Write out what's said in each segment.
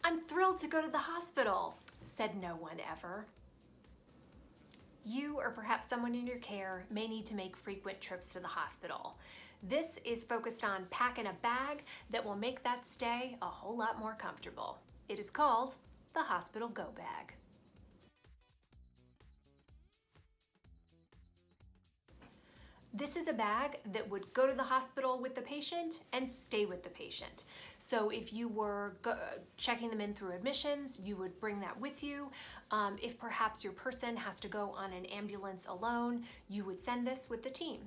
I'm thrilled to go to the hospital, said no one ever. You or perhaps someone in your care may need to make frequent trips to the hospital. This is focused on packing a bag that will make that stay a whole lot more comfortable. It is called the Hospital Go Bag. This is a bag that would go to the hospital with the patient and stay with the patient. So if you were checking them in through admissions, you would bring that with you. If perhaps your person has to go on an ambulance alone, you would send this with the team.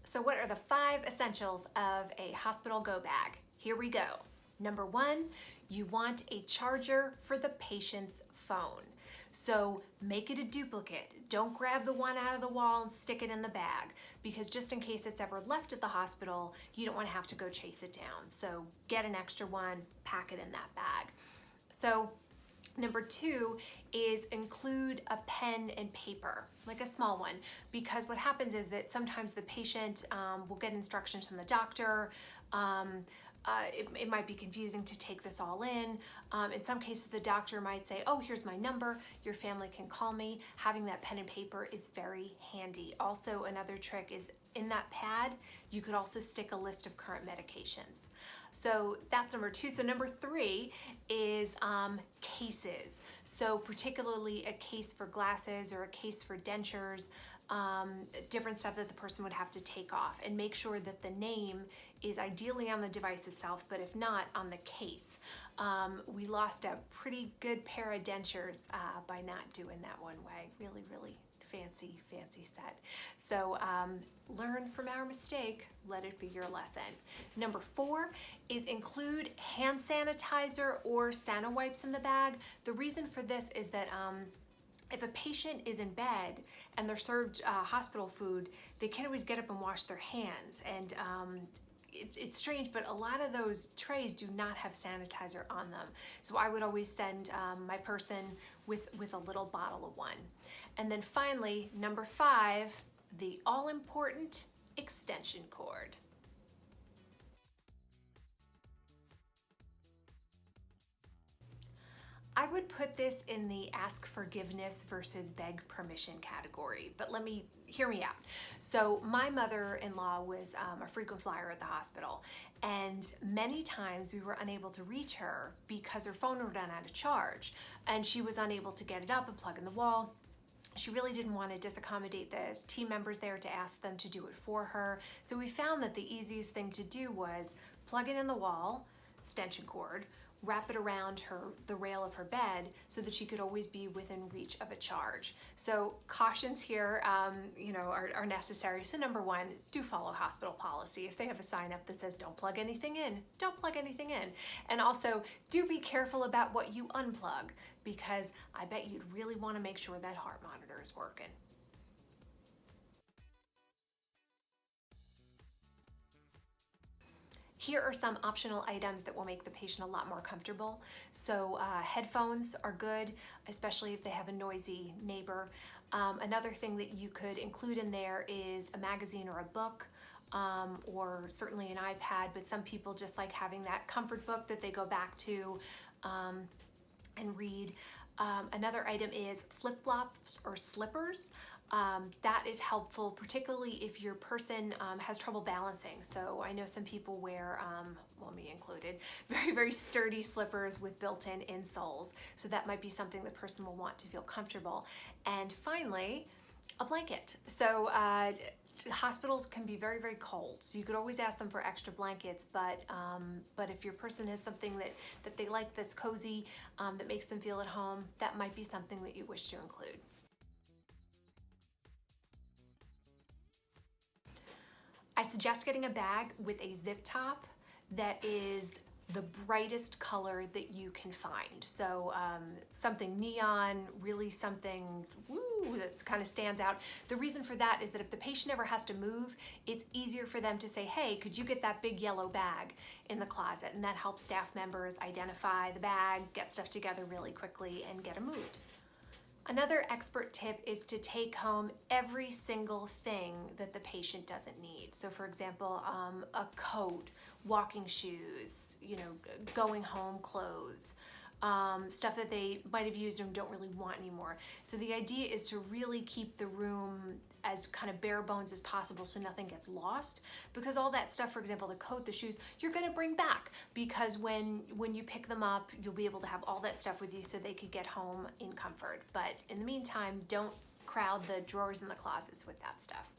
So what are the 5 essentials of a hospital go bag? Here we go. Number 1, you want a charger for the patient's phone. So make it a duplicate. Don't grab the one out of the wall and stick it in the bag, because just in case it's ever left at the hospital, you don't want to have to go chase it down. So get an extra one, pack it in that bag. So number 2 is include a pen and paper, like a small one, because what happens is that sometimes the patient will get instructions from the doctor. It might be confusing to take this all in. In some cases, the doctor might say, oh, here's my number, your family can call me. Having that pen and paper is very handy. Also, another trick is in that pad, you could also stick a list of current medications. So that's number 2. So number 3 is cases. So particularly a case for glasses or a case for dentures, different stuff that the person would have to take off, and make sure that the name is ideally on the device itself, but if not, on the case. We lost a pretty good pair of dentures by not doing that one way. Really, really fancy set. So learn from our mistake, let it be your lesson. Number 4 is include hand sanitizer or Sani-Wipes in the bag. The reason for this is that if a patient is in bed and they're served hospital food, they can't always get up and wash their hands. And it's strange, but a lot of those trays do not have sanitizer on them. So I would always send my person with a little bottle of one. And then finally, number 5, the all-important extension cord. I would put this in the ask forgiveness versus beg permission category, but hear me out. So my mother-in-law was a frequent flyer at the hospital, and many times we were unable to reach her because her phone would run out of charge, and she was unable to get it up and plug in the wall. She really didn't want to disaccommodate the team members there to ask them to do it for her. So we found that the easiest thing to do was plug it in the wall, extension cord, wrap it around the rail of her bed so that she could always be within reach of a charge. So cautions here are necessary. So number 1, do follow hospital policy. If they have a sign up that says don't plug anything in, don't plug anything in. And also do be careful about what you unplug, because I bet you'd really want to make sure that heart monitor is working. Here are some optional items that will make the patient a lot more comfortable. So headphones are good, especially if they have a noisy neighbor. Another thing that you could include in there is a magazine or a book, or certainly an iPad, but some people just like having that comfort book that they go back to and read. Another item is flip-flops or slippers. That is helpful, particularly if your person has trouble balancing. So I know some people wear, well, me included, very, very sturdy slippers with built-in insoles. So that might be something the person will want to feel comfortable. And finally, a blanket. So hospitals can be very, very cold. So you could always ask them for extra blankets, but if your person has something that they like that's cozy, that makes them feel at home, that might be something that you wish to include. I suggest getting a bag with a zip top that is the brightest color that you can find. So something neon, really something that kind of stands out. The reason for that is that if the patient ever has to move, it's easier for them to say, hey, could you get that big yellow bag in the closet? And that helps staff members identify the bag, get stuff together really quickly, and get a moved. Another expert tip is to take home every single thing that the patient doesn't need. So for example, a coat, walking shoes, going home clothes, stuff that they might have used and don't really want anymore. So the idea is to really keep the room as kind of bare bones as possible so nothing gets lost, because all that stuff, for example, the coat, the shoes, you're gonna bring back, because when you pick them up, you'll be able to have all that stuff with you so they could get home in comfort. But in the meantime, don't crowd the drawers and the closets with that stuff.